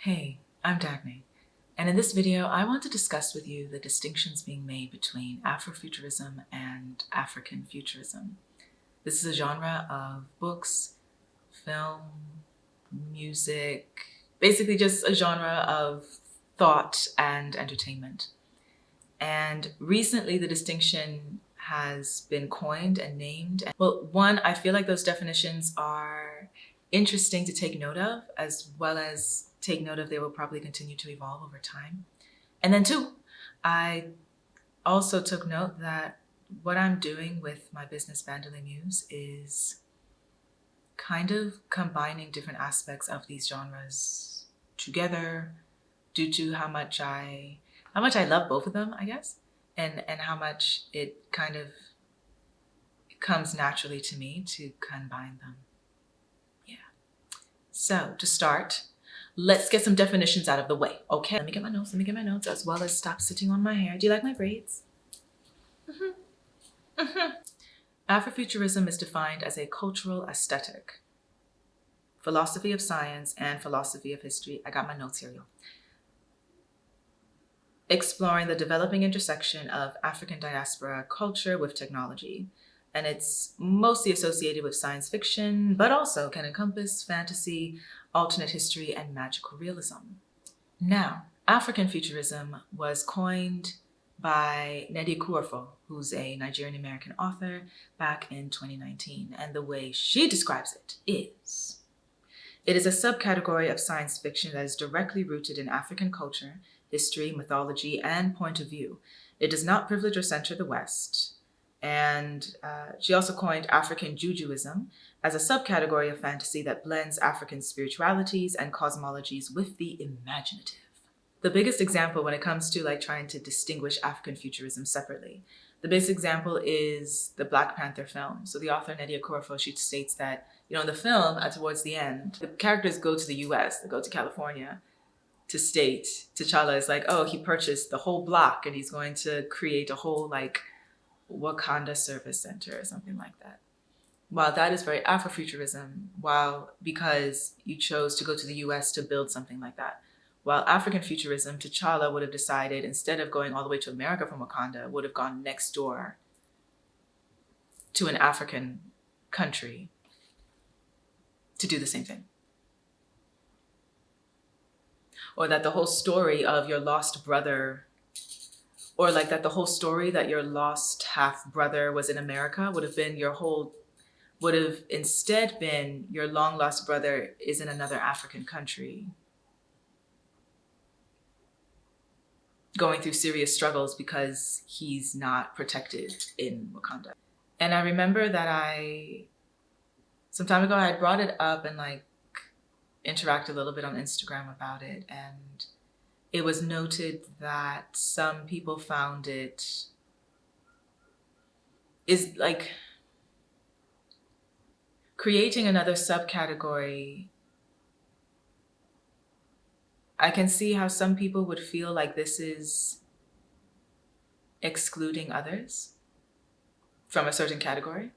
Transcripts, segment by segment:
Hey, I'm Dagny, and in this video I want to discuss with you the distinctions being made between Afrofuturism and African futurism. This is a genre of books, film, music, basically just a genre of thought and entertainment. And recently the distinction has been coined and named. Well, one, I feel like those definitions are interesting to take note of, as well as take note of they will probably continue to evolve over time. And then two, I also took note that what I'm doing with my business Bandele Muse is kind of combining different aspects of these genres together due to how much I love both of them, I guess, and how much it kind of comes naturally to me to combine them. Yeah. So to start, let's get some definitions out of the way. Okay, let me get my notes as well as stop sitting on my hair. Do you like my braids? Afrofuturism is defined as a cultural aesthetic, philosophy of science, and philosophy of history. I got my notes here, y'all. Exploring the developing intersection of African diaspora culture with technology. And it's mostly associated with science fiction, but also can encompass fantasy, alternate history, and magical realism. Now, African futurism was coined by Nnedi Okorafor, who's a Nigerian-American author, back in 2019. And the way she describes it is a subcategory of science fiction that is directly rooted in African culture, history, mythology, and point of view. It does not privilege or center the West. And she also coined African Jujuism as a subcategory of fantasy that blends African spiritualities and cosmologies with the imaginative. The biggest example when it comes to trying to distinguish African futurism separately, the biggest example is the Black Panther film. So the author Nnedi Okorafor, she states that, in the film, towards the end, the characters go to the US, they go to California to state. T'Challa is like, oh, he purchased the whole block and he's going to create a whole Wakanda Service Center or something like that. While that is very Afrofuturism, because you chose to go to the US to build something like that. While African futurism, T'Challa would have decided, instead of going all the way to America from Wakanda, would have gone next door to an African country to do the same thing. Or that the whole story of your lost brother, or that the whole story that your lost half brother was in America would have instead been your long lost brother is in another African country, going through serious struggles because he's not protected in Wakanda. And I remember that some time ago, I had brought it up and interacted a little bit on Instagram about it. And it was noted that some people found it is creating another subcategory. I can see how some people would feel like this is excluding others from a certain category.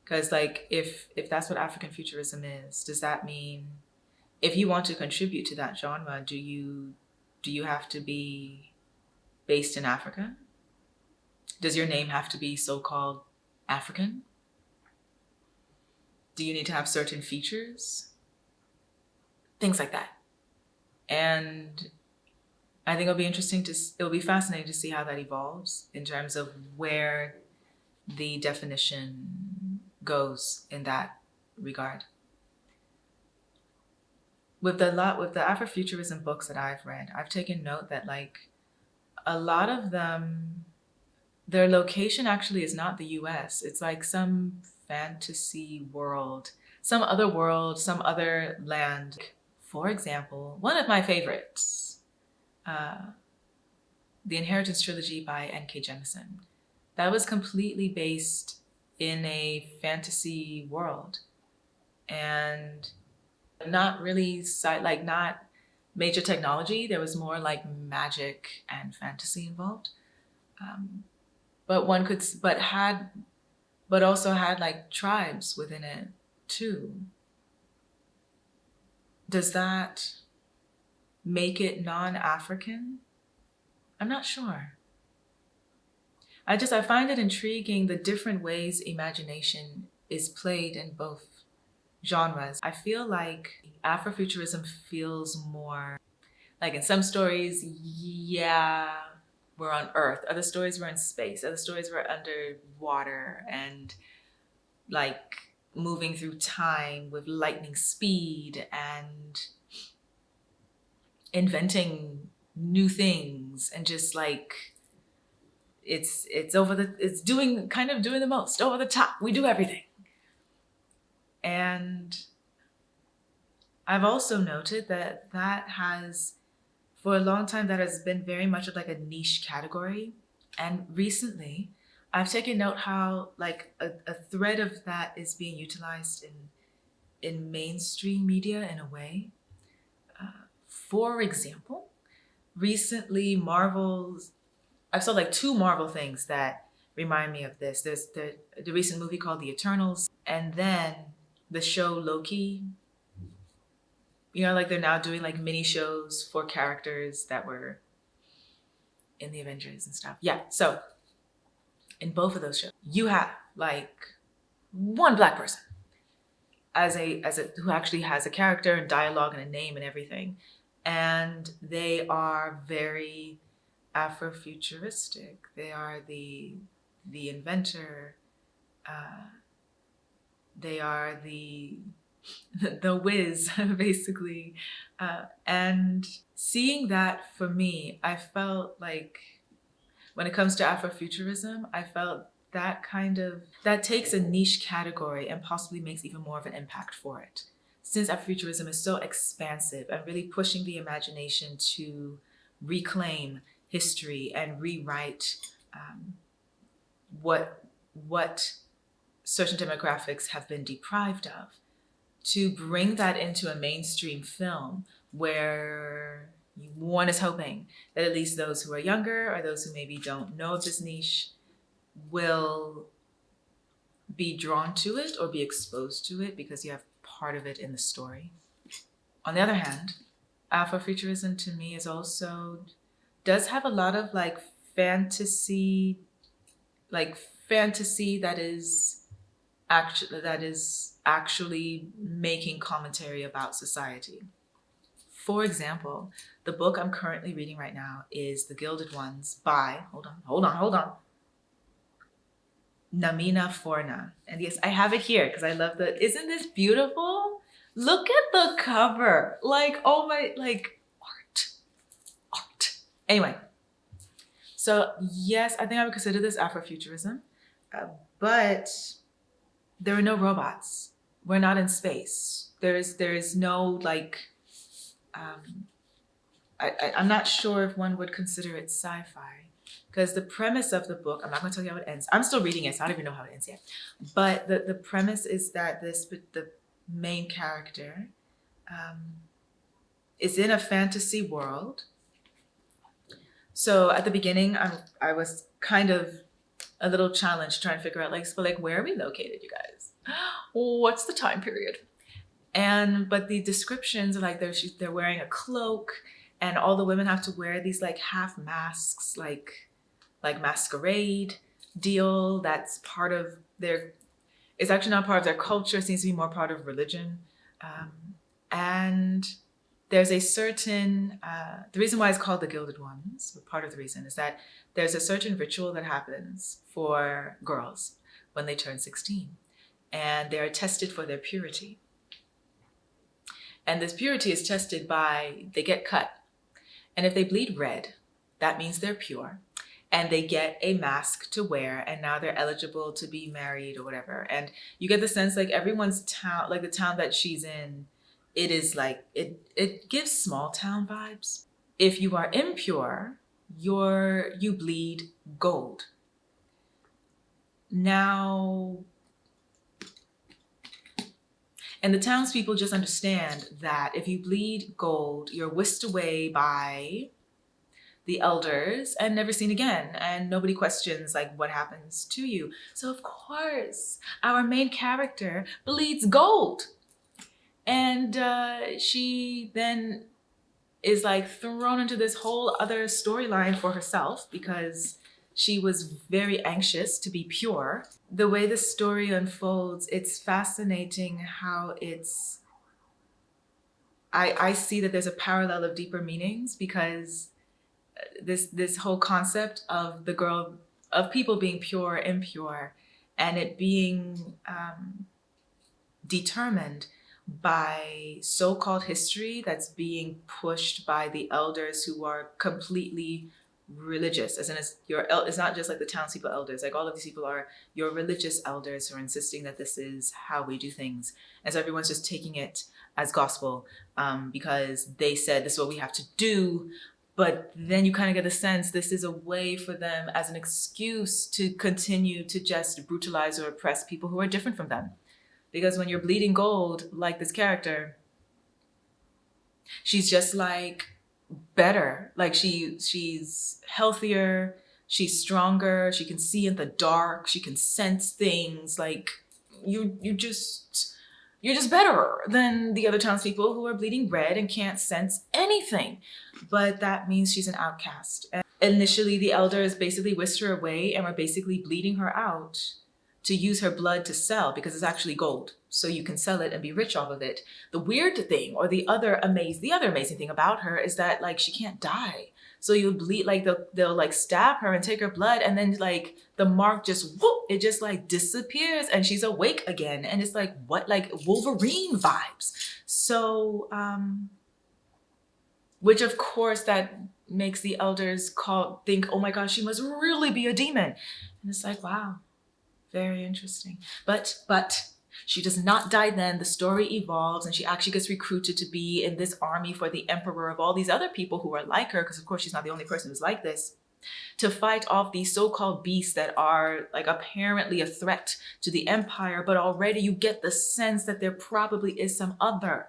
Because if that's what African futurism is, does that mean if you want to contribute to that genre, do you have to be based in Africa? Does your name have to be so-called African? Do you need to have certain features? Things like that. And I think it'll be fascinating to see how that evolves in terms of where the definition goes in that regard. With the Afrofuturism books that I've read, I've taken note that a lot of them, their location actually is not the US. It's some fantasy world, some other land. For example, one of my favorites, the Inheritance trilogy by N.K. Jemisin. That was completely based in a fantasy world and not really not major technology. There was more magic and fantasy involved. But also had tribes within it too. Does that make it non-African? I'm not sure. I find it intriguing the different ways imagination is played in both genres. I feel like Afrofuturism feels more like in some stories, yeah, we're on Earth. Other stories we're in space. Other stories we're underwater and like moving through time with lightning speed and inventing new things and just like it's doing the most over the top. We do everything. And I've also noted that has, for a long time, that has been very much of like a niche category. And recently, I've taken note how like a thread of that is being utilized in mainstream media in a way. For example, recently I saw like 2 Marvel things that remind me of this. There's the recent movie called The Eternals, and then the show Loki. You know, like they're now doing like mini shows for characters that were in the Avengers and stuff. Yeah, so in both of those shows, you have like one Black person who actually has a character and dialogue and a name and everything. And they are very Afrofuturistic. They are the inventor. They are the whiz, basically. And seeing that, for me, I felt like when it comes to Afrofuturism, I felt that takes a niche category and possibly makes even more of an impact for it. Since Afrofuturism is so expansive and really pushing the imagination to reclaim history and rewrite what certain demographics have been deprived of, to bring that into a mainstream film where one is hoping that at least those who are younger or those who maybe don't know of this niche will be drawn to it or be exposed to it because you have part of it in the story. On the other hand, Afrofuturism to me does have a lot of like fantasy that is actually making commentary about society. For example, the book I'm currently reading right now is The Gilded Ones by, hold on, Namina Forna. And yes, I have it here because I love isn't this beautiful? Look at the cover. Like, oh my, like art. Anyway, so yes, I think I would consider this Afrofuturism, but there are no robots. We're not in space. There is no like, I'm not sure if one would consider it sci-fi. Because the premise of the book, I'm not going to tell you how it ends. I'm still reading it, so I don't even know how it ends yet. But the premise is that the main character is in a fantasy world. So at the beginning, I was kind of a little challenged trying to figure out like where are we located, you guys? What's the time period? But the descriptions are like they're wearing a cloak, and all the women have to wear these like half masks, like masquerade deal. That's part of it's actually not part of their culture. It seems to be more part of religion. And there's a certain, the reason why it's called the Gilded Ones, part of the reason is that there's a certain ritual that happens for girls when they turn 16. And they're tested for their purity. And this purity is tested they get cut. And if they bleed red, that means they're pure. And they get a mask to wear, and now they're eligible to be married or whatever. And you get the sense like everyone's town, like the town that she's in, it is like, it gives small town vibes. If you are impure, you bleed gold. Now, and the townspeople just understand that if you bleed gold, you're whisked away by the elders and never seen again, and nobody questions like what happens to you. So of course, our main character bleeds gold, and she then is like thrown into this whole other storyline for herself because she was very anxious to be pure. The way the story unfolds, it's fascinating how I see that there's a parallel of deeper meanings, because this whole concept of the girl, of people being pure, impure, and it being determined by so-called history that's being pushed by the elders who are completely religious, as in it's not just like the townspeople elders, like all of these people are your religious elders who are insisting that this is how we do things. And so everyone's just taking it as gospel because they said this is what we have to do. But then you kind of get the sense this is a way for them as an excuse to continue to just brutalize or oppress people who are different from them. Because when you're bleeding gold, like this character, she's just like better. Like she's healthier, she's stronger, she can see in the dark, she can sense things. Like you're just better than the other townspeople who are bleeding red and can't sense anything. But that means she's an outcast. And initially, the elders basically whisked her away and were basically bleeding her out to use her blood to sell, because it's actually gold. So you can sell it and be rich off of it. The weird thing, or the other amazing thing about her is that like she can't die. So you bleed, like they'll like stab her and take her blood, and then like the mark just whoop, it just like disappears and she's awake again. And it's like, what, like Wolverine vibes. So which of course that makes the elders think, oh my gosh, she must really be a demon. And it's like, wow, very interesting. But she does not die then. The story evolves and she actually gets recruited to be in this army for the emperor of all these other people who are like her, because of course she's not the only person who's like this, to fight off these so-called beasts that are like apparently a threat to the empire. But already you get the sense that there probably is some other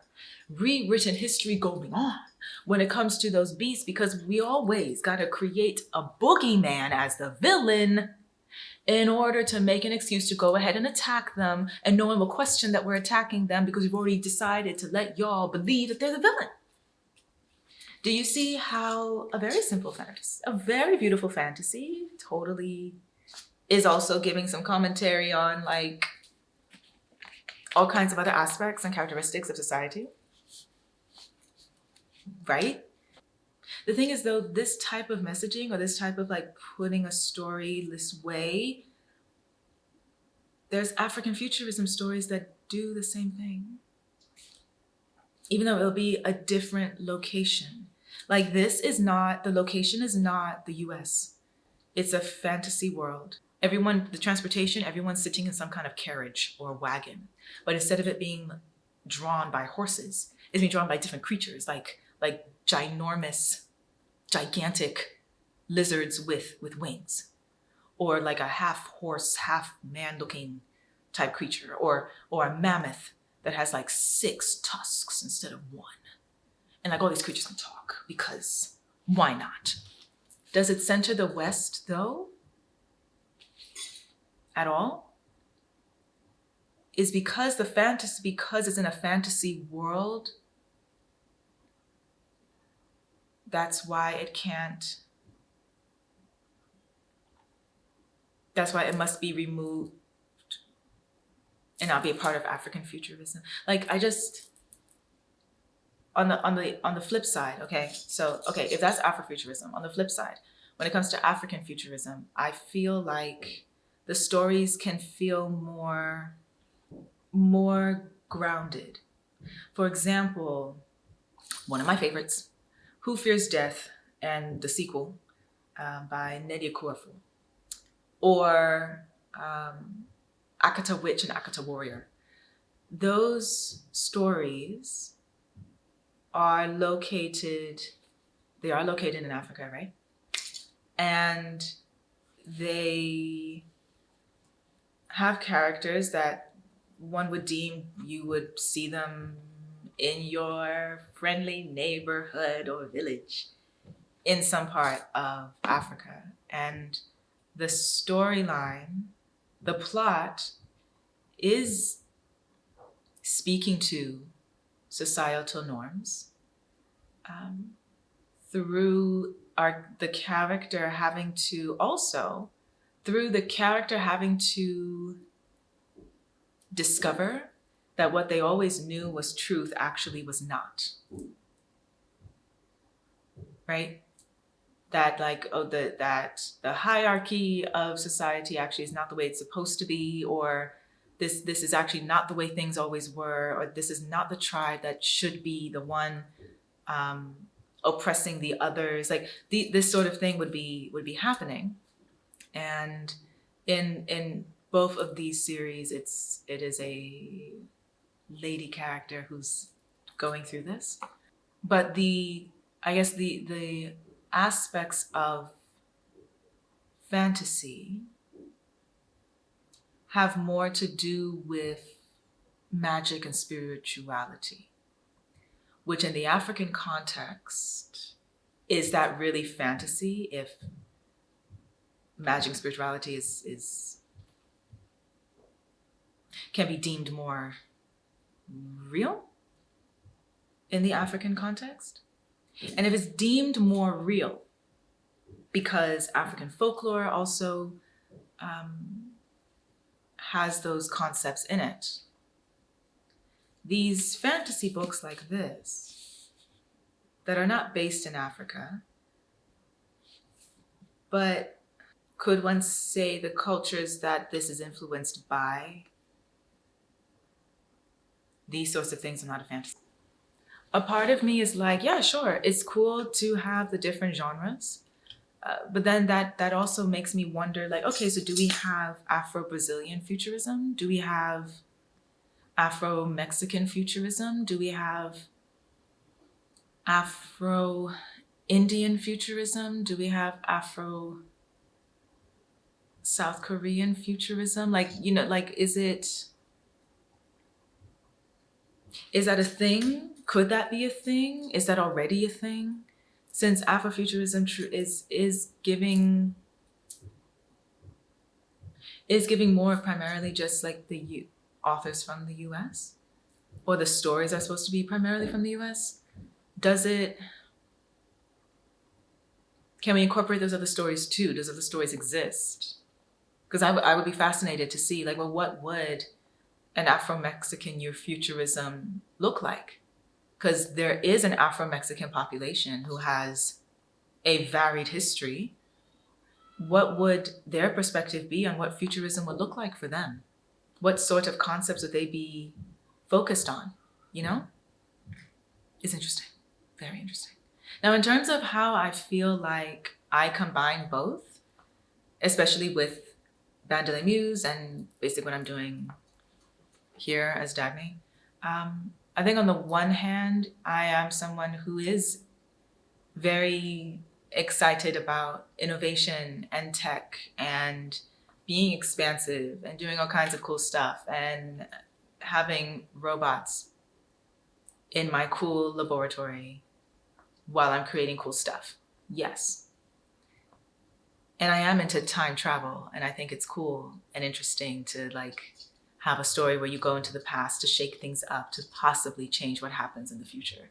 rewritten history going on when it comes to those beasts, because we always got to create a boogeyman as the villain in order to make an excuse to go ahead and attack them, and no one will question that we're attacking them because we've already decided to let y'all believe that they're the villain. Do you see how a very simple fantasy, a very beautiful fantasy, totally is also giving some commentary on like all kinds of other aspects and characteristics of society, right? The thing is though, this type of messaging, or this type of like putting a story this way, there's African futurism stories that do the same thing, even though it'll be a different location. Like the location is not the US. It's a fantasy world. The transportation, everyone's sitting in some kind of carriage or wagon. But instead of it being drawn by horses, it's being drawn by different creatures, like gigantic lizards with wings, or like a half horse, half man looking type creature, or a mammoth that has like 6 tusks instead of 1. And like all these creatures can talk, because why not? Does it center the West though? At all? Is because it's in a fantasy world, that's why it must be removed and not be a part of African futurism. Like I just, on the flip side, if that's Afrofuturism, on the flip side, when it comes to African futurism, I feel like the stories can feel more grounded. For example, one of my favorites, Who Fears Death, and the sequel by Nnedi Okorafor, or Akata Witch and Akata Warrior. Those stories are located in Africa, right? And they have characters that one would deem you would see them in your friendly neighborhood or village in some part of Africa. And the storyline, the plot, is speaking to societal norms, through the character having to discover that what they always knew was truth actually was not. Right? That that the hierarchy of society actually is not the way it's supposed to be, or this is actually not the way things always were, or this is not the tribe that should be the one oppressing the others. Like this sort of thing would be happening. And in both of these series, it is a lady character who's going through this. But I guess the aspects of fantasy have more to do with magic and spirituality, which in the African context, is that really fantasy if magic and spirituality can be deemed more real in the African context? And if it's deemed more real because African folklore also has those concepts in it, these fantasy books like this that are not based in Africa, but could one say the cultures that this is influenced by, these sorts of things are not a fantasy. A part of me is like, yeah, sure, it's cool to have the different genres. But then that also makes me wonder, like, okay, so do we have Afro-Brazilian futurism? Do we have Afro-Mexican futurism? Do we have Afro-Indian futurism? Do we have Afro-South Korean futurism? Like, like, is that a thing? Could that be a thing? Is that already a thing? Since Afrofuturism is giving more primarily just like the authors from the US, or the stories are supposed to be primarily from the US, can we incorporate those other stories too? Does other stories exist? Because I would be fascinated to see, like, well, what would an Afro-Mexican futurism look like? Because there is an Afro-Mexican population who has a varied history. What would their perspective be on what futurism would look like for them? What sort of concepts would they be focused on? It's interesting, very interesting. Now, in terms of how I feel like I combine both, especially with Bandele Muse and basically what I'm doing here as Dagny, I think on the one hand, I am someone who is very excited about innovation and tech and being expansive and doing all kinds of cool stuff and having robots in my cool laboratory while I'm creating cool stuff. Yes. And I am into time travel, and I think it's cool and interesting to have a story where you go into the past to shake things up, to possibly change what happens in the future.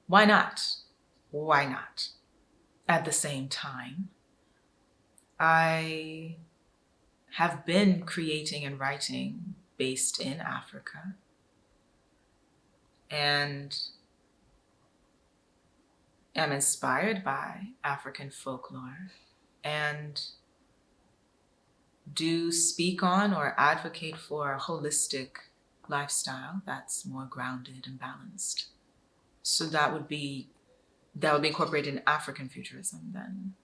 Why not? Why not? At the same time, I have been creating and writing based in Africa, and am inspired by African folklore, and do speak on or advocate for a holistic lifestyle that's more grounded and balanced. So that would be incorporated in African futurism then.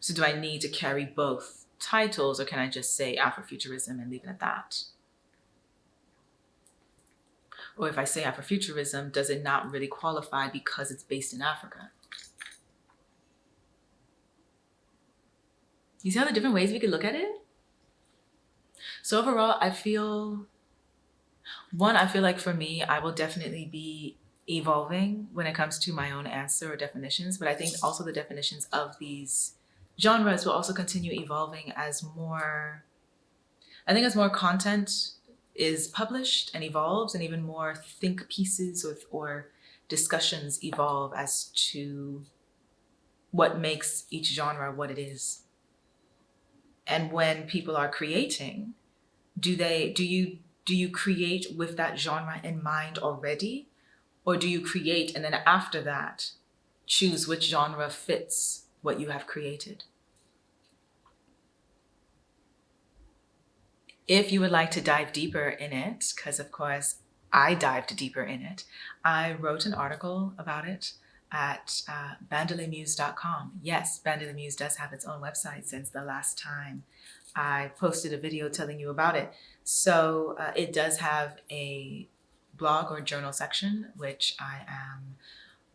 So do I need to carry both titles, or can I just say Afrofuturism and leave it at that? Or if I say Afrofuturism, does it not really qualify because it's based in Africa? You see all the different ways we could look at it? So overall, I feel like for me, I will definitely be evolving when it comes to my own answer or definitions, but I think also the definitions of these genres will also continue evolving as more content is published and evolves, and even more think pieces or discussions evolve as to what makes each genre what it is. And when people are creating, do you create with that genre in mind already? Or do you create and then after that, choose which genre fits what you have created? If you would like to dive deeper in it, because of course I dived deeper in it, I wrote an article about it at bandelemuse.com. Yes, Bandele Muse does have its own website since the last time I posted a video telling you about it. So it does have a blog or journal section, which I am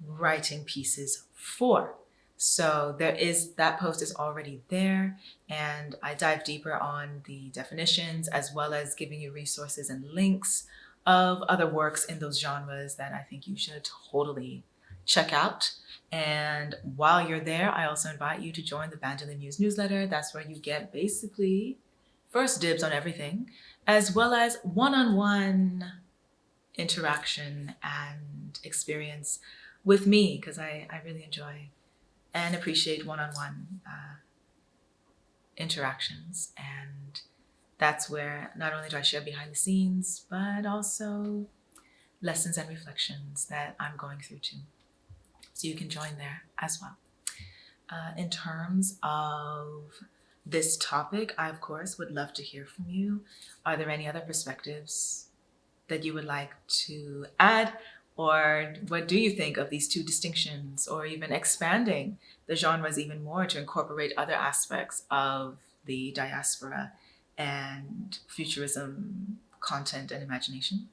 writing pieces for. So that post is already there, and I dive deeper on the definitions as well as giving you resources and links of other works in those genres that I think you should totally check out. And while you're there, I also invite you to join the Bandele Muse newsletter. That's where you get basically first dibs on everything, as well as one-on-one interaction and experience with me, because I really enjoy and appreciate one-on-one interactions. And that's where not only do I share behind the scenes, but also lessons and reflections that I'm going through too. So you can join there as well. In terms of this topic, I of course would love to hear from you. Are there any other perspectives that you would like to add? Or what do you think of these two distinctions, or even expanding the genres even more to incorporate other aspects of the diaspora and futurism content and imagination?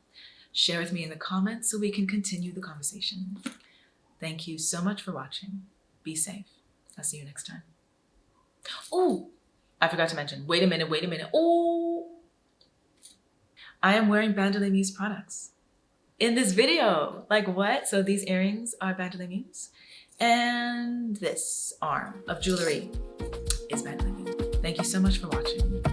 Share with me in the comments so we can continue the conversation. Thank you so much for watching. Be safe. I'll see you next time. Oh, I forgot to mention, wait a minute. Oh, I am wearing Bandele Muse products in this video. Like what? So these earrings are Bandele Muse, and this arm of jewelry is Bandele Muse. Thank you so much for watching.